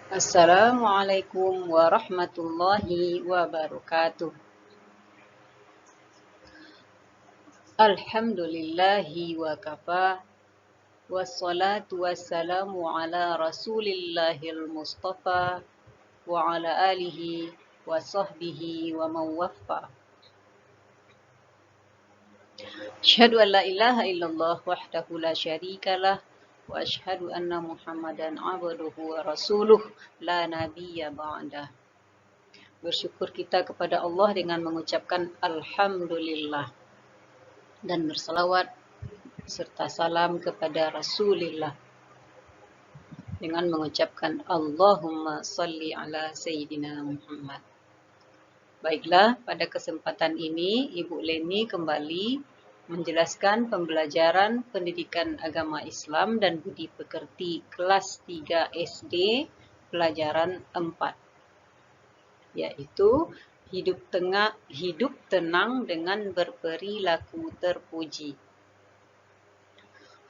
Assalamualaikum warahmatullahi wabarakatuh. Alhamdulillahi wa kafa. Wassalatu wassalamu ala rasulillahil mustafa wa ala alihi wa sahbihi wa mawaffa. Asyhadu an la ilaha illallah wahdahu la syarikalah wa asyhadu anna Muhammadan abduhu wa rasuluh la nabiyya ba'dah. Bersyukur kita kepada Allah dengan mengucapkan Alhamdulillah dan bersalawat serta salam kepada Rasulullah dengan mengucapkan Allahumma salli ala Sayyidina Muhammad. Baiklah, pada kesempatan ini Ibu Leni kembali menjelaskan pembelajaran pendidikan agama Islam dan budi pekerti kelas 3 SD pelajaran 4. Yaitu hidup tenang dengan berperilaku terpuji.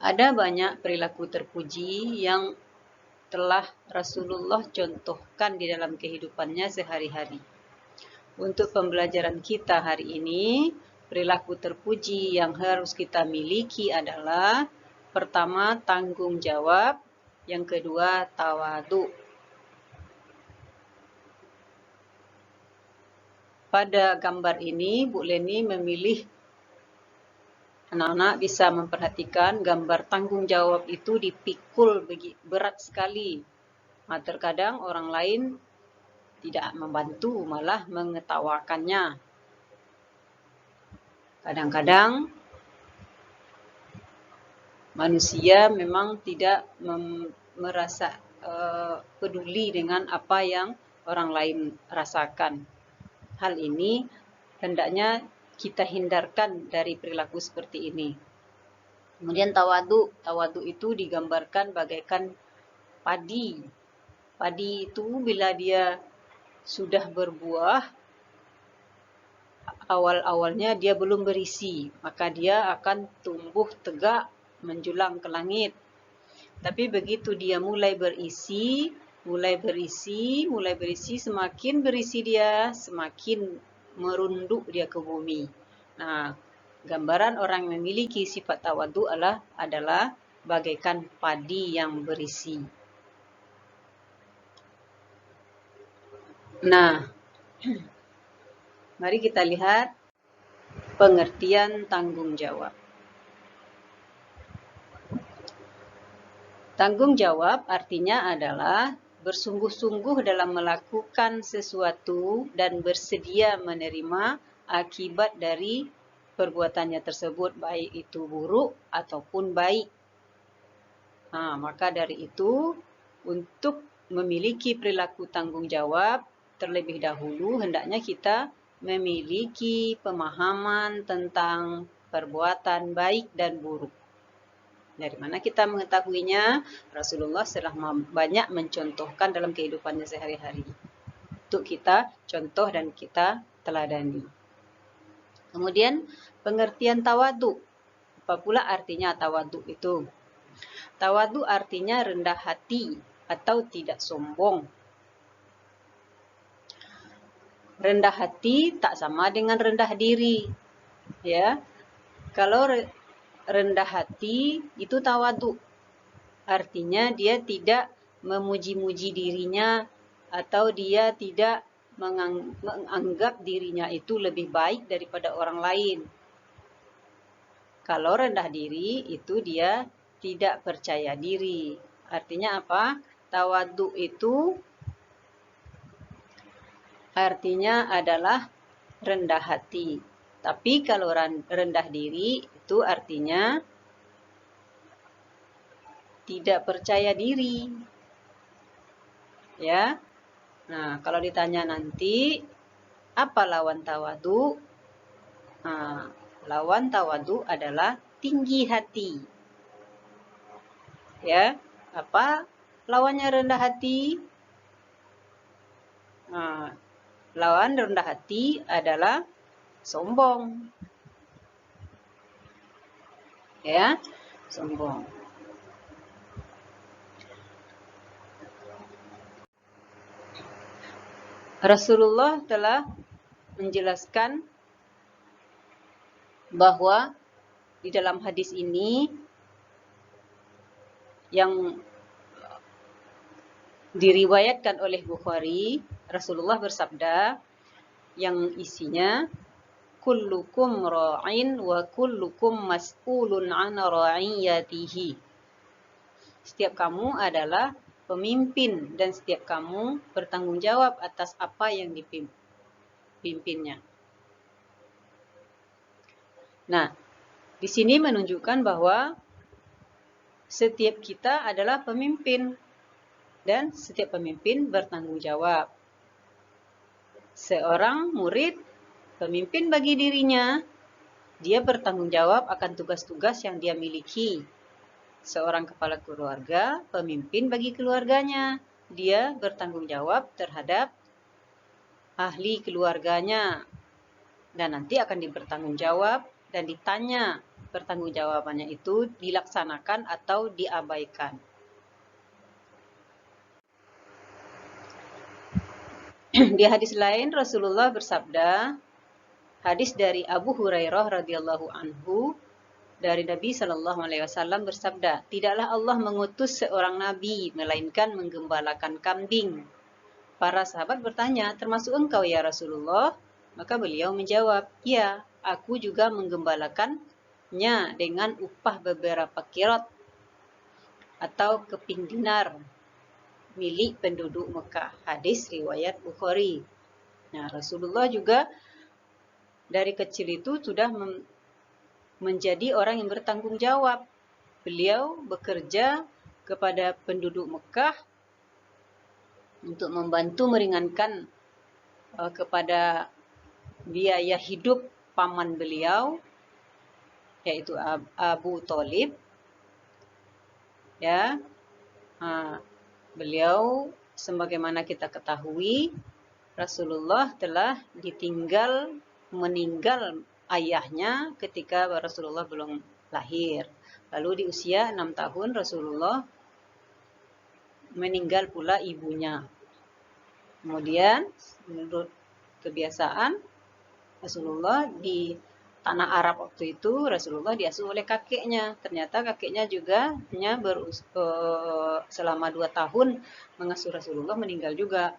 Ada banyak perilaku terpuji yang telah Rasulullah contohkan di dalam kehidupannya sehari-hari. Untuk pembelajaran kita hari ini, perilaku terpuji yang harus kita miliki adalah pertama, tanggung jawab, yang kedua, tawadhu. Pada gambar ini, Bu Leni memilih anak-anak bisa memperhatikan gambar tanggung jawab itu dipikul berat sekali. Terkadang orang lain tidak membantu, malah mengetawakannya. Kadang-kadang manusia memang tidak merasa peduli dengan apa yang orang lain rasakan. Hal ini hendaknya kita hindarkan dari perilaku seperti ini. Kemudian tawadhu. Tawadhu itu digambarkan bagaikan padi. Padi itu bila dia sudah berbuah, awal-awalnya dia belum berisi, maka dia akan tumbuh tegak menjulang ke langit. Tapi begitu dia mulai berisi, semakin berisi dia, semakin merunduk dia ke bumi. Nah, gambaran orang yang memiliki sifat tawadhu adalah bagaikan padi yang berisi. Nah, mari kita lihat pengertian tanggung jawab. Tanggung jawab artinya adalah bersungguh-sungguh dalam melakukan sesuatu dan bersedia menerima akibat dari perbuatannya tersebut, baik itu buruk ataupun baik. Maka dari itu, untuk memiliki perilaku tanggung jawab, terlebih dahulu hendaknya kita memiliki pemahaman tentang perbuatan baik dan buruk. Dari mana kita mengetahuinya? Rasulullah telah banyak mencontohkan dalam kehidupannya sehari-hari. Untuk kita contoh dan kita teladani. Kemudian pengertian tawadhu. Apa pula artinya tawadhu itu? Tawadhu artinya rendah hati atau tidak sombong. Rendah hati tak sama dengan rendah diri. Ya. Kalau rendah hati itu tawadhu. Artinya dia tidak memuji-muji dirinya atau dia tidak menganggap dirinya itu lebih baik daripada orang lain. Kalau rendah diri itu dia tidak percaya diri. Artinya apa? Tawadhu itu artinya adalah rendah hati. Tapi kalau rendah diri itu artinya tidak percaya diri. Ya. Nah, kalau ditanya nanti apa lawan tawadhu? Lawan tawadhu adalah tinggi hati. Ya. Apa lawannya rendah hati? Lawan rendah hati adalah sombong. Ya, sombong. Rasulullah telah menjelaskan bahwa di dalam hadis ini yang diriwayatkan oleh Bukhari, Rasulullah bersabda yang isinya kullukum ra'in wa kullukum mas'ulun an ra'iyatihi. Setiap kamu adalah pemimpin dan setiap kamu bertanggung jawab atas apa yang dipimpinnya. Nah, di sini menunjukkan bahwa setiap kita adalah pemimpin dan setiap pemimpin bertanggung jawab. Seorang murid pemimpin bagi dirinya, dia bertanggung jawab akan tugas-tugas yang dia miliki. Seorang kepala keluarga, pemimpin bagi keluarganya, dia bertanggung jawab terhadap ahli keluarganya dan nanti akan dibertanggung jawab dan ditanya pertanggungjawabannya itu dilaksanakan atau diabaikan. Di hadis lain Rasulullah bersabda, hadis dari Abu Hurairah radhiyallahu anhu, dari Nabi Shallallahu Alaihi Wasallam bersabda, tidaklah Allah mengutus seorang nabi melainkan menggembalakan kambing. Para sahabat bertanya, termasuk engkau ya Rasulullah? Maka beliau menjawab, ya, aku juga menggembalakannya dengan upah beberapa kirot atau keping dinar milik penduduk Mekah. Hadis riwayat Bukhari. Nah, Rasulullah juga dari kecil itu sudah menjadi orang yang bertanggung jawab. Beliau bekerja kepada penduduk Mekah untuk membantu meringankan kepada biaya hidup paman beliau, yaitu Abu Thalib. Ya, beliau sebagaimana kita ketahui, Rasulullah telah meninggal ayahnya ketika Rasulullah belum lahir. Lalu di usia 6 tahun Rasulullah meninggal pula ibunya. Kemudian menurut kebiasaan Rasulullah di tanah Arab waktu itu, Rasulullah diasuh oleh kakeknya. Ternyata kakeknya juga hanya selama 2 tahun mengasuh Rasulullah, meninggal juga.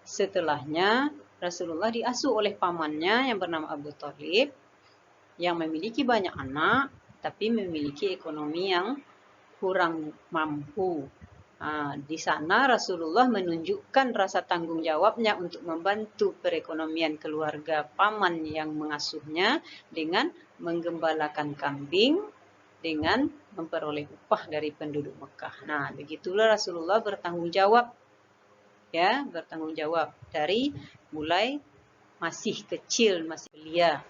Setelahnya Rasulullah diasuh oleh pamannya yang bernama Abu Thalib, yang memiliki banyak anak, tapi memiliki ekonomi yang kurang mampu. Di sana Rasulullah menunjukkan rasa tanggung jawabnya untuk membantu perekonomian keluarga paman yang mengasuhnya dengan menggembalakan kambing, dengan memperoleh upah dari penduduk Mekah. Nah, begitulah Rasulullah bertanggung jawab, ya, bertanggung jawab dari mulai masih kecil, masih belia.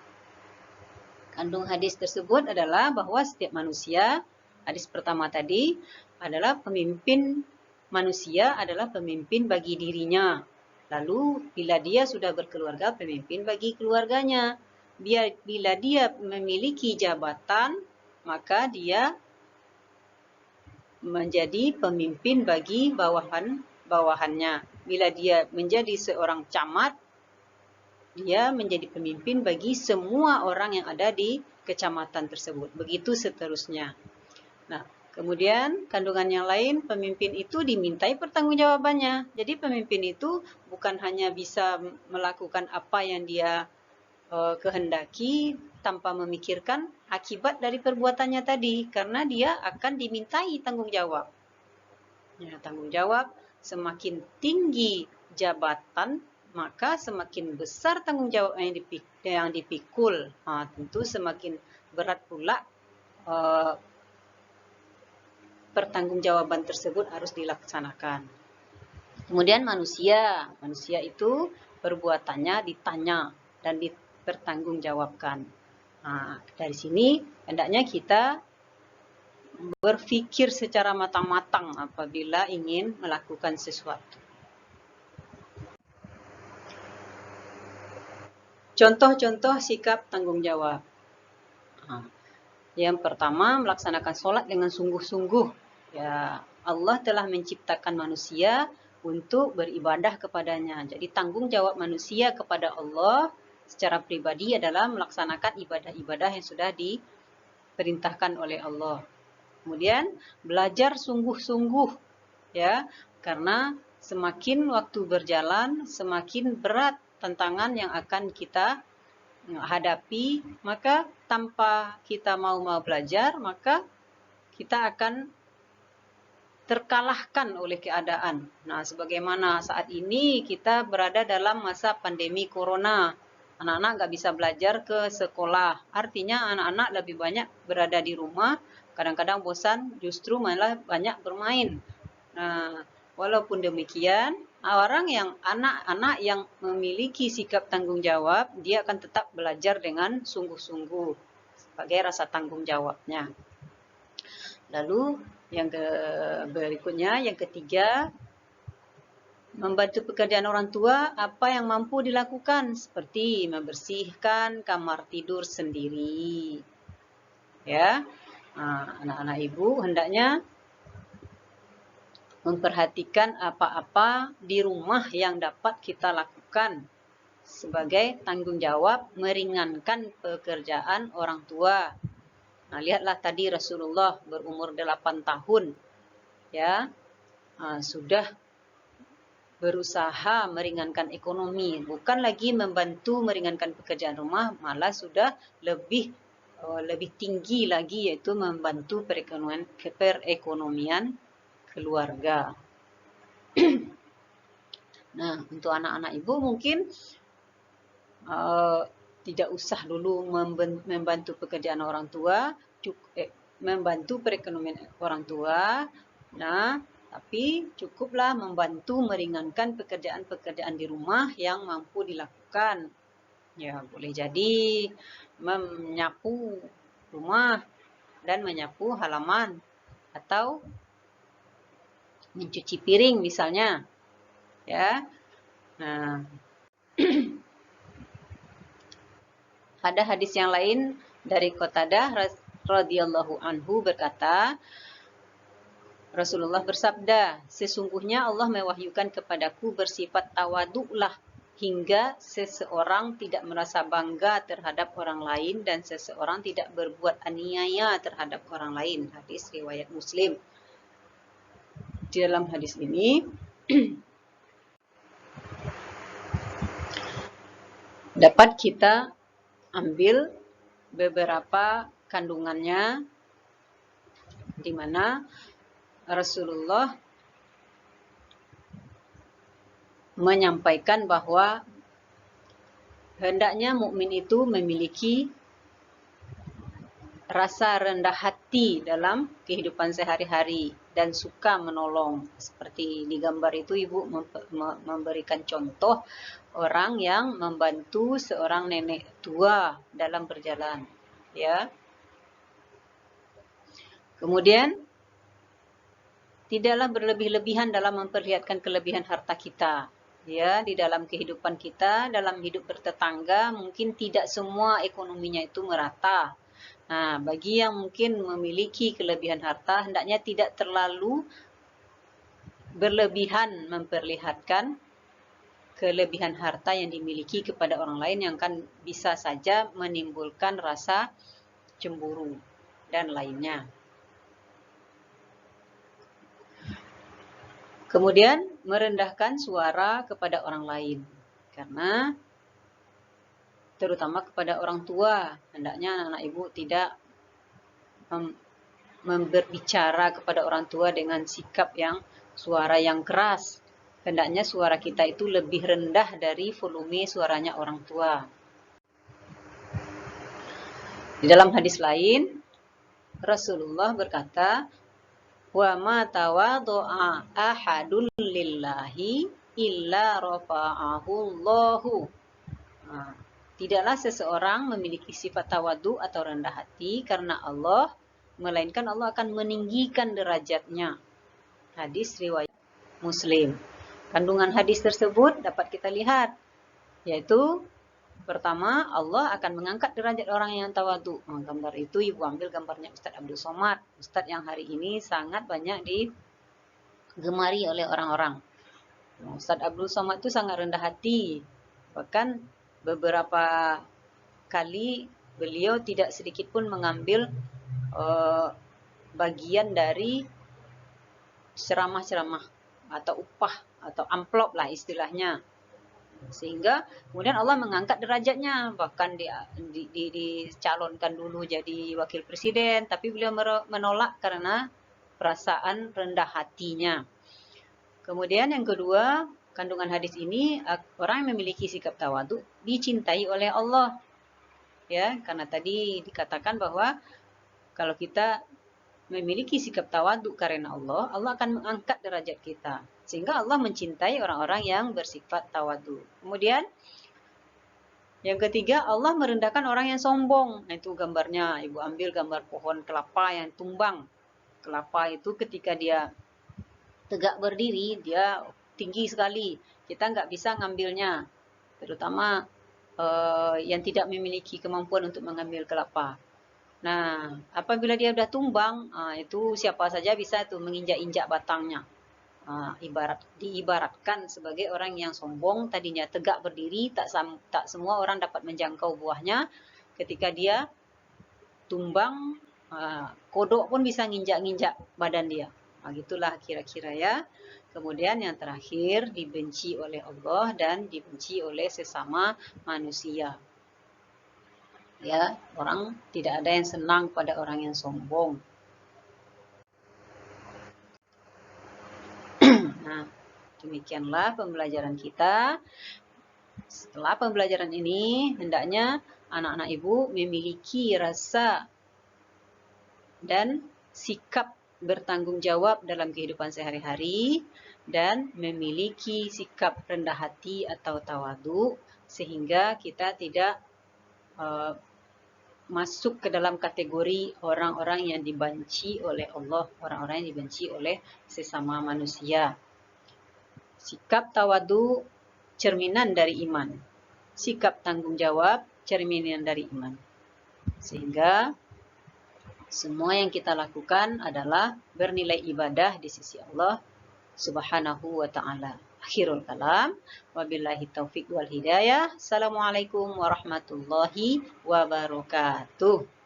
Kandung hadis tersebut adalah bahwa setiap manusia, hadis pertama tadi, adalah pemimpin manusia, adalah pemimpin bagi dirinya. Lalu bila dia sudah berkeluarga, pemimpin bagi keluarganya. Bila dia memiliki jabatan, maka dia menjadi pemimpin bagi bawahannya. Bila dia menjadi seorang camat, dia menjadi pemimpin bagi semua orang yang ada di kecamatan tersebut. Begitu seterusnya. Nah, kemudian kandungan yang lain, pemimpin itu dimintai pertanggungjawabannya. Jadi pemimpin itu bukan hanya bisa melakukan apa yang dia kehendaki tanpa memikirkan akibat dari perbuatannya tadi, karena dia akan dimintai tanggung jawab. Ya, tanggung jawab, semakin tinggi jabatan, maka semakin besar tanggung jawab yang dipikul. Tentu semakin berat pula pertanggungjawaban tersebut harus dilaksanakan. Kemudian manusia itu perbuatannya ditanya dan dipertanggungjawabkan. Dari sini hendaknya kita berpikir secara matang-matang apabila ingin melakukan sesuatu. Contoh-contoh sikap tanggung jawab. Yang pertama, melaksanakan sholat dengan sungguh-sungguh. Ya, Allah telah menciptakan manusia untuk beribadah kepadanya. Jadi tanggung jawab manusia kepada Allah secara pribadi adalah melaksanakan ibadah-ibadah yang sudah diperintahkan oleh Allah. Kemudian belajar sungguh-sungguh, ya, karena semakin waktu berjalan, semakin berat tantangan yang akan kita hadapi, maka tanpa kita mau belajar, maka kita akan terkalahkan oleh keadaan. Nah, sebagaimana saat ini kita berada dalam masa pandemi corona, anak-anak nggak bisa belajar ke sekolah. Artinya anak-anak lebih banyak berada di rumah, kadang-kadang bosan, justru malah banyak bermain. Nah, walaupun demikian, anak-anak yang memiliki sikap tanggung jawab, dia akan tetap belajar dengan sungguh-sungguh sebagai rasa tanggung jawabnya. Lalu yang berikutnya, yang ketiga, membantu pekerjaan orang tua apa yang mampu dilakukan, seperti membersihkan kamar tidur sendiri. Ya, anak-anak ibu hendaknya memperhatikan apa-apa di rumah yang dapat kita lakukan sebagai tanggung jawab meringankan pekerjaan orang tua. Nah, lihatlah tadi Rasulullah berumur 8 tahun, ya, sudah berusaha meringankan ekonomi, bukan lagi membantu meringankan pekerjaan rumah, malah sudah lebih tinggi lagi, yaitu membantu perekonomian keluarga. Nah, untuk anak-anak ibu mungkin tidak usah dulu membantu pekerjaan orang tua, membantu perekonomian orang tua. Nah, tapi cukuplah membantu meringankan pekerjaan-pekerjaan di rumah yang mampu dilakukan. Ya, boleh jadi menyapu rumah dan menyapu halaman, atau mencuci piring misalnya. Ya. Nah, ada hadis yang lain dari Qatadah radhiyallahu anhu berkata, Rasulullah bersabda, sesungguhnya Allah mewahyukan kepadaku bersifat tawaduklah hingga seseorang tidak merasa bangga terhadap orang lain dan seseorang tidak berbuat aniaya terhadap orang lain. Hadis riwayat Muslim. Di dalam hadis ini dapat kita ambil beberapa kandungannya, di mana Rasulullah menyampaikan bahwa hendaknya mukmin itu memiliki rasa rendah hati dalam kehidupan sehari-hari dan suka menolong. Seperti di gambar itu ibu memberikan contoh orang yang membantu seorang nenek tua dalam berjalan, ya. Kemudian tidaklah berlebih-lebihan dalam memperlihatkan kelebihan harta kita. Ya, di dalam kehidupan kita, dalam hidup bertetangga, mungkin tidak semua ekonominya itu merata. Nah, bagi yang mungkin memiliki kelebihan harta, hendaknya tidak terlalu berlebihan memperlihatkan kelebihan harta yang dimiliki kepada orang lain, yang kan bisa saja menimbulkan rasa cemburu dan lainnya. Kemudian merendahkan suara kepada orang lain, karena terutama kepada orang tua, hendaknya anak-anak ibu tidak berbicara kepada orang tua dengan sikap yang suara yang keras. Hendaknya suara kita itu lebih rendah dari volume suaranya orang tua. Di dalam hadis lain, Rasulullah berkata, wa ma tawadhu'a ahadun lillahi illa rafa'ahu Allahu. Tidaklah seseorang memiliki sifat tawadhu atau rendah hati karena Allah, melainkan Allah akan meninggikan derajatnya. Hadis riwayat Muslim. Kandungan hadis tersebut dapat kita lihat, yaitu pertama, Allah akan mengangkat derajat orang yang tawadhu. Gambar itu ibu ambil gambarnya Ustadz Abdul Somad, Ustadz yang hari ini sangat banyak digemari oleh orang-orang. Ustadz Abdul Somad itu sangat rendah hati. Bahkan beberapa kali beliau tidak sedikit pun mengambil bagian dari ceramah-ceramah atau upah atau amplop lah istilahnya. Sehingga kemudian Allah mengangkat derajatnya, bahkan dicalonkan dulu jadi wakil presiden, tapi beliau menolak karena perasaan rendah hatinya. Kemudian yang kedua, kandungan hadis ini, orang yang memiliki sikap tawadhu dicintai oleh Allah. Ya, karena tadi dikatakan bahwa kalau kita memiliki sikap tawadhu karena Allah, Allah akan mengangkat derajat kita. Sehingga Allah mencintai orang-orang yang bersifat tawadhu. Kemudian yang ketiga, Allah merendahkan orang yang sombong. Nah, itu gambarnya, Ibu ambil gambar pohon kelapa yang tumbang. Kelapa itu ketika dia tegak berdiri, dia tinggi sekali. Kita nggak bisa ngambilnya. Terutama yang tidak memiliki kemampuan untuk mengambil kelapa. Nah, apabila dia sudah tumbang, itu siapa saja bisa tuh menginjak-injak batangnya. Diibaratkan sebagai orang yang sombong, tadinya tegak berdiri, tak semua orang dapat menjangkau buahnya. Ketika dia tumbang, kodok pun bisa nginjak-nginjak badan dia. Gitulah kira-kira ya. Kemudian yang terakhir, dibenci oleh Allah dan dibenci oleh sesama manusia. Ya, orang tidak ada yang senang pada orang yang sombong. Nah, demikianlah pembelajaran kita. Setelah pembelajaran ini, hendaknya anak-anak ibu memiliki rasa dan sikap bertanggung jawab dalam kehidupan sehari-hari dan memiliki sikap rendah hati atau tawadhu sehingga kita tidak masuk ke dalam kategori orang-orang yang dibenci oleh Allah, orang-orang yang dibenci oleh sesama manusia. Sikap tawadhu cerminan dari iman. Sikap tanggung jawab cerminan dari iman. Sehingga semua yang kita lakukan adalah bernilai ibadah di sisi Allah Subhanahu wa ta'ala. Akhirul kalam. Wabillahi taufiq wal hidayah. Assalamualaikum warahmatullahi wabarakatuh.